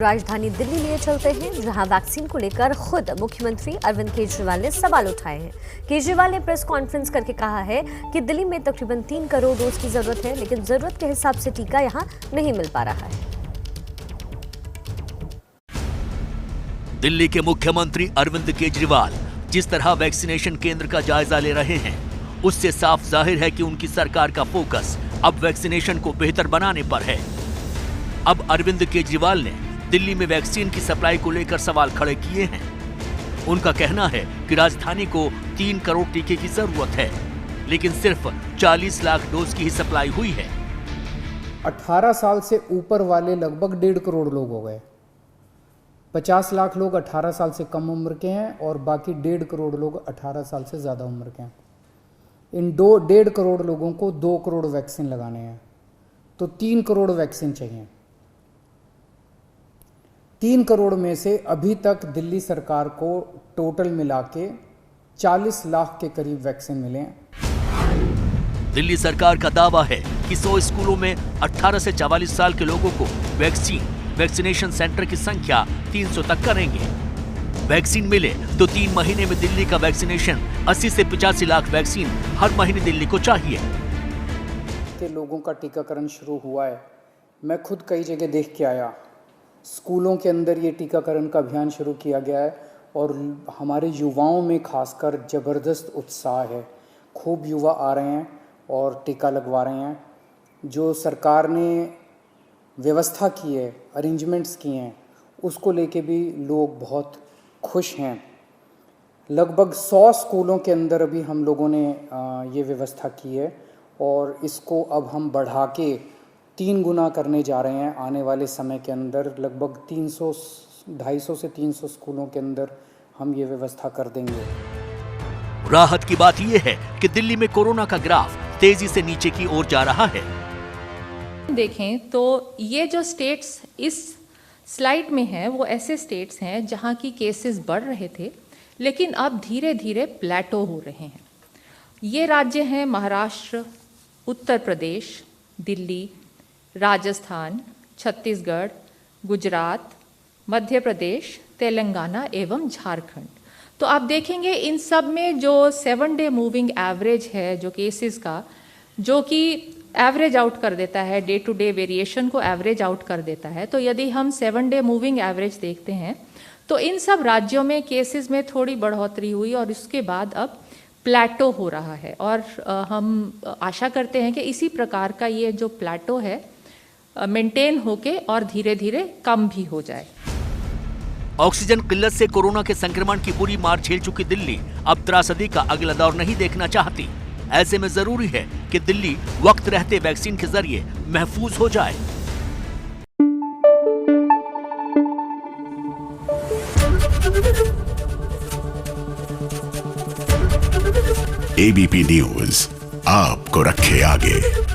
राजधानी दिल्ली लिए चलते हैं, जहां वैक्सीन को लेकर खुद मुख्यमंत्री अरविंद केजरीवाल ने सवाल उठाए हैं। केजरीवाल ने प्रेस कॉन्फ्रेंस करके कहा है कि दिल्ली में तकरीबन 3 करोड़ डोज की जरूरत है, लेकिन जरूरत के हिसाब से टीका यहां नहीं मिल पा रहा है। दिल्ली के मुख्यमंत्री अरविंद केजरीवाल जिस तरह वैक्सीनेशन केंद्र का जायजा ले रहे हैं, उससे साफ जाहिर है कि उनकी सरकार का फोकस अब वैक्सीनेशन को बेहतर बनाने पर है। अब अरविंद केजरीवाल ने दिल्ली में वैक्सीन की सप्लाई को लेकर सवाल खड़े किए हैं। उनका कहना है कि राजधानी को 3 करोड़ टीके की जरूरत है, लेकिन सिर्फ 40 लाख डोज की ही सप्लाई हुई है। 18 साल से ऊपर वाले लगभग 1.5 करोड़ लोग हो गए। 50 लाख लोग 18 साल से कम उम्र के हैं और बाकी 1.5 करोड़ लोग 18 साल से ज़्यादा उम्र के हैं। इन 1.5 करोड़ लोगों को 2 करोड़ वैक्सीन लगाने हैं, तो 3 करोड़ वैक्सीन चाहिए। 3 करोड़ में से अभी तक दिल्ली सरकार को टोटल मिला के 40 लाख के करीब वैक्सीन मिले हैं। दिल्ली सरकार का दावा है कि 100 स्कूलों में 18 से 44 साल के लोगों को वैक्सीनेशन सेंटर की संख्या 300 तक करेंगे। वैक्सीन मिले तो 3 महीने में दिल्ली का वैक्सीनेशन 80 से 85 लाख वैक्सीन हर महीने दिल्ली को चाहिए। के लोगों का टीकाकरण शुरू हुआ है। मैं खुद कई जगह देख के आया। स्कूलों के अंदर ये टीकाकरण का अभियान शुरू किया गया है और हमारे युवाओं में खासकर ज़बरदस्त उत्साह है। खूब युवा आ रहे हैं और टीका लगवा रहे हैं। जो सरकार ने व्यवस्था की है, अरेंजमेंट्स किए हैं, उसको लेके भी लोग बहुत खुश हैं। लगभग 100 स्कूलों के अंदर अभी हम लोगों ने ये व्यवस्था की है और इसको अब हम बढ़ा के 3 गुना करने जा रहे हैं। आने वाले समय के अंदर लगभग 250 से 300 स्कूलों के अंदर हम ये व्यवस्था कर देंगे। राहत की बात यह है कि दिल्ली में कोरोना का ग्राफ तेजी से नीचे की ओर जा रहा है। देखें तो ये जो स्टेट्स इस स्लाइड में हैं, वो ऐसे स्टेट्स हैं जहां की केसेस बढ़ रहे थे, लेकिन अब धीरे धीरे प्लेटो हो रहे हैं। ये राज्य हैं महाराष्ट्र, उत्तर प्रदेश, दिल्ली, राजस्थान, छत्तीसगढ़, गुजरात, मध्य प्रदेश, तेलंगाना एवं झारखंड। तो आप देखेंगे इन सब में जो 7 डे मूविंग एवरेज है जो केसेस का, जो कि एवरेज आउट कर देता है, डे टू डे वेरिएशन को एवरेज आउट कर देता है। तो यदि हम 7 डे मूविंग एवरेज देखते हैं तो इन सब राज्यों में केसेस में थोड़ी बढ़ोतरी हुई और उसके बाद अब प्लेटो हो रहा है। और हम आशा करते हैं कि इसी प्रकार का ये जो प्लेटो है मेंटेन होके और धीरे धीरे कम भी हो जाए। ऑक्सीजन किल्लत से कोरोना के संक्रमण की बुरी मार झेल चुकी दिल्ली अब त्रासदी का अगला दौर नहीं देखना चाहती। ऐसे में जरूरी है कि दिल्ली वक्त रहते वैक्सीन के जरिए महफूज हो जाए। एबीपी न्यूज आपको रखे आगे।